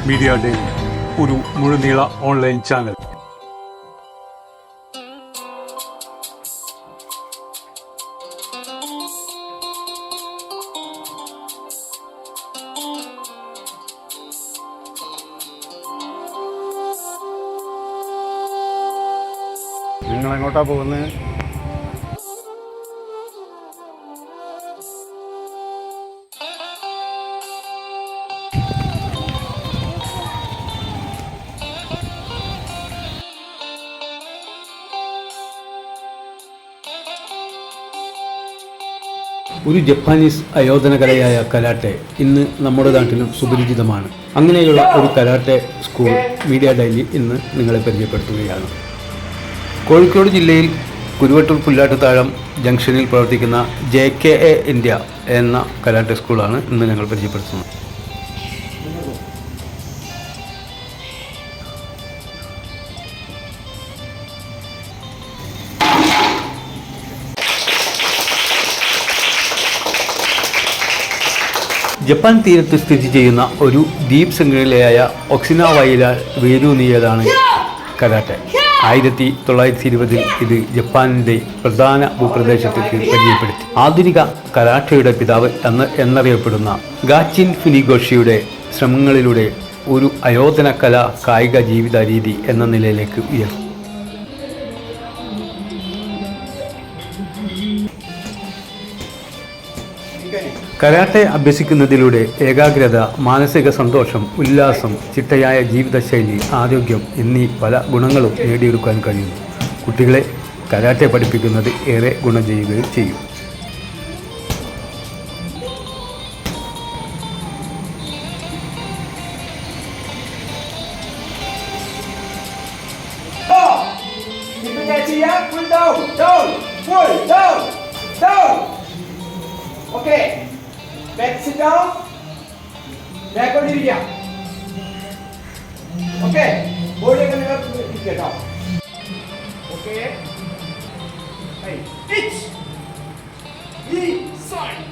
Media daily, ഒരു മുഴുനീള online channel. നിങ്ങൾ എങ്ങോട്ടാ പോകുന്നത്? ഒരു ജപ്പാനീസ് ആയോധന കലയായ കരാട്ടെ ഇന്ന് നമ്മുടെ നാട്ടിലും സുപരിചിതമാണ്. അങ്ങനെയുള്ള ഒരു കരാട്ടെ സ്കൂൾ മീഡിയ ഡെയിലി ഇന്ന് നിങ്ങളെ പരിചയപ്പെടുത്തുകയാണ്. കോഴിക്കോട് ജില്ലയിൽ കുരുവട്ടൂർ പുല്ലാട്ടുതാഴം ജംഗ്ഷനിൽ പ്രവർത്തിക്കുന്ന JKA ഇന്ത്യ എന്ന കരാട്ടെ സ്കൂളാണ് ഇന്ന് ഞങ്ങൾ പരിചയപ്പെടുത്തുന്നത്. ജപ്പാൻ തീരത്ത് സ്ഥിതി ചെയ്യുന്ന ഒരു ദ്വീപ് ശൃംഖലയായ ഒക്സിനാവയിലാൽ വേരൂന്നിയതാണ് കരാട്െ. 1920 ഇത് ജപ്പാനിൻ്റെ പ്രധാന ഭൂപ്രദേശത്തേക്ക് പരിചയപ്പെടുത്തി. ആധുനിക കരാട്ടെയുടെ പിതാവ് എന്നറിയപ്പെടുന്ന ഗാച്ചിൻ ഫുനിഗോഷിയുടെ ശ്രമങ്ങളിലൂടെ ഒരു ആയോധന കല കായിക ജീവിത രീതി എന്ന നിലയിലേക്ക് ഉയർത്തി. കരാട്ടെ അഭ്യസിക്കുന്നതിലൂടെ ഏകാഗ്രത, മാനസിക സന്തോഷം, ഉല്ലാസം, ചിട്ടയായ ജീവിതശൈലി, ആരോഗ്യം എന്നീ പല ഗുണങ്ങളും നേടിയെടുക്കാൻ കഴിയുന്നു. കുട്ടികളെ കരാട്ടെ പഠിപ്പിക്കുന്നത് ഏറെ ഗുണം ചെയ്യുകയും ചെയ്യും. Okay, back sit down. Back on the area. Okay, body can never get down. Okay. Hey, each. Side.